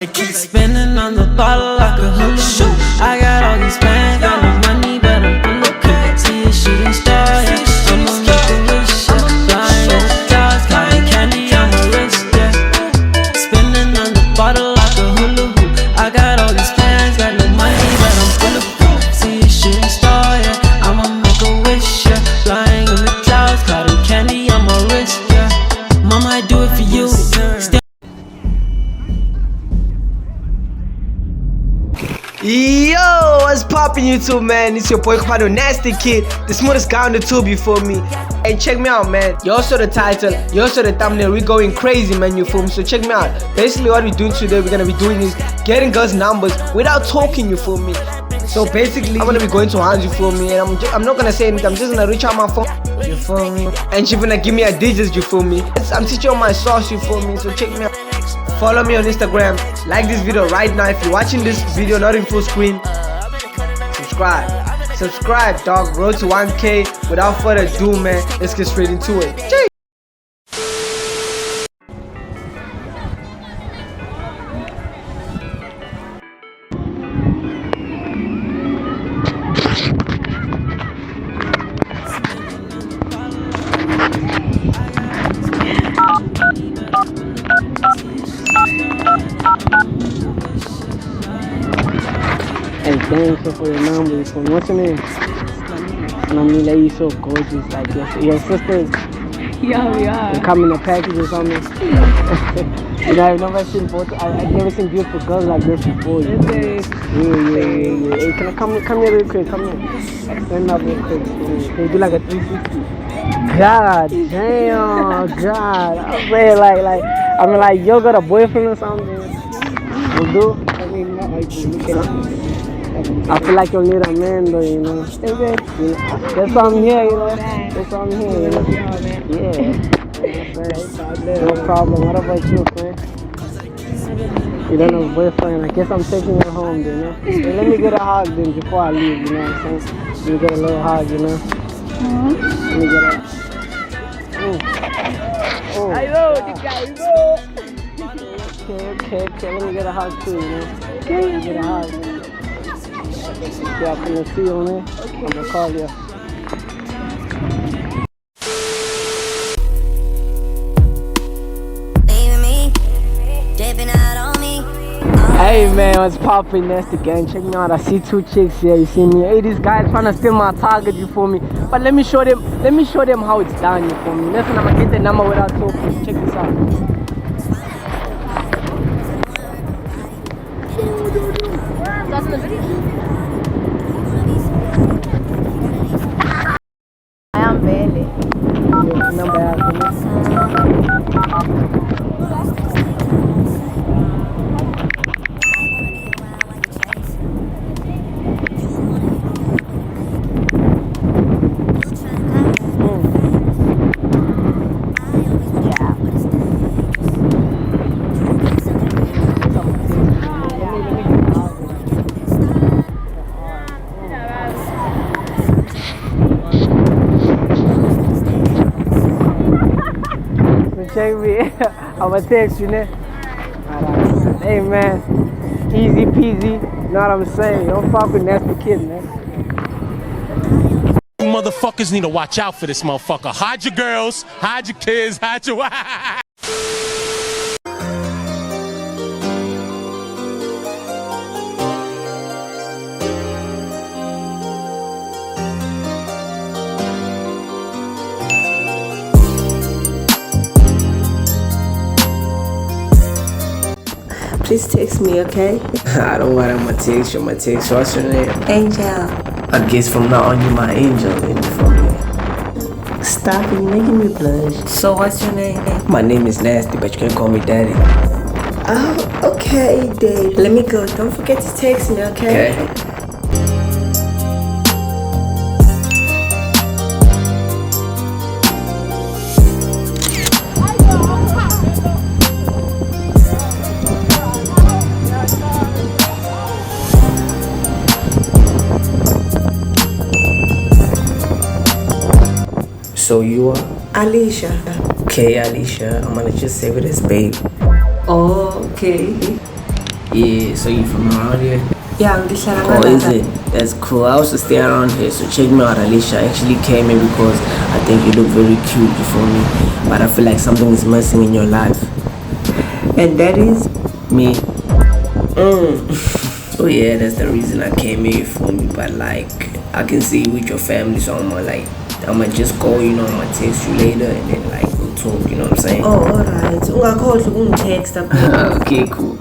Keep spinning on the bottle like a hula hoop. I got all these plans, got no money, but I'm bulletproof. See a shooting star, yeah. I'ma make a wish, yeah. Flying in the clouds, counting candy on my wrist, yeah. Spinning on the bottle like a hula hoop. I got all these plans, got no money, but I'm bulletproof. See a shooting star, yeah. I'ma make a wish, yeah. Flying in the clouds, counting candy on my wrist, yeah. Mama, I do it for you. Yo, what's poppin' YouTube, man? It's your boy Hope Yourll Nasty Kid, the smoothest guy on the tube before me. And check me out, man. You also the title, you also the thumbnail. We going crazy, man, you feel me? So check me out. Basically what we're doing today, we're gonna be doing is getting girls' numbers without talking, you feel me? So basically I'm gonna be going to hands, you feel me? And I'm not gonna say anything, I'm just gonna reach out my phone, you feel me? And she's gonna give me a digits, you feel me? I'm teaching you my sauce, you feel me? So check me out. Follow me on Instagram, like this video right now. If you're watching this video not in full screen, subscribe dog. Road to 1K. Without further ado, man, let's get straight into it. Jeez. Hey, thanks for your number. So what's your name? Namila, you so gorgeous. Like your sisters. Yeah, we are. They come in a package or something. You know, I've never seen I've never seen beautiful girls like this before. Yeah. Hey, can I come here real quick? Come here. Stand up real quick. Can you do like a 360? God damn, God. I mean, like, you got a boyfriend or something? Will do? I mean, not like you. I feel like you'll need a man though, you know. You know, there's something here, you know. There's something here, you know. Yeah. No problem. What about you, man? You don't have a boyfriend. I guess I'm taking you home, you know. Hey, let me get a hug then before I leave, you know what I'm saying? Let me get a little hug, you know. Let me get a... Oh. I know, the guy, Okay. Let me get a hug too, you know. Let me get a hug. Yeah, I'm gonna see you, man. Okay. I'm gonna call you. Hey man, what's poppin', Nastygang? Check me out. I see two chicks here. You see me? Hey, these guys trying to steal my target, you for me? But let me show them how it's done, you for me? Listen, I'm gonna get the number without talking. Check this out. That's in the video. I am barely. Number check me. I'ma text you, man. Alright. Hey, man. Easy peasy. You know what I'm saying? Don't fuck with Nasty Kid, man. You motherfuckers need to watch out for this motherfucker. Hide your girls, hide your kids, hide your... Please text me, okay? I don't want I'm gonna text you. What's your name? Angel. I guess from now on you my angel, you for me. Stop it, you're making me blush. So what's your name? My name is Nasty, but you can call me Daddy. Oh, okay, Dave. Let me go. Don't forget to text me, okay? Okay. So you are? Alicia. Okay, Alicia, I'm gonna just save it as babe. Oh, okay. Yeah, so you from around here? Yeah, ngihlala Oh, is ngala. it? That's cool. I also stay around here, so check me out, Alicia. I actually came here because I think you look very cute, you feel me? But I feel like something is missing in your life. And that is? Me. So yeah, that's the reason I came here, you feel me? But like, I can see you with your family, so I'ma just call, you know, I'ma text you later and then like we'll talk, you know what I'm saying? Oh, alright. Ungakhohlwa ukungitext. Okay, cool.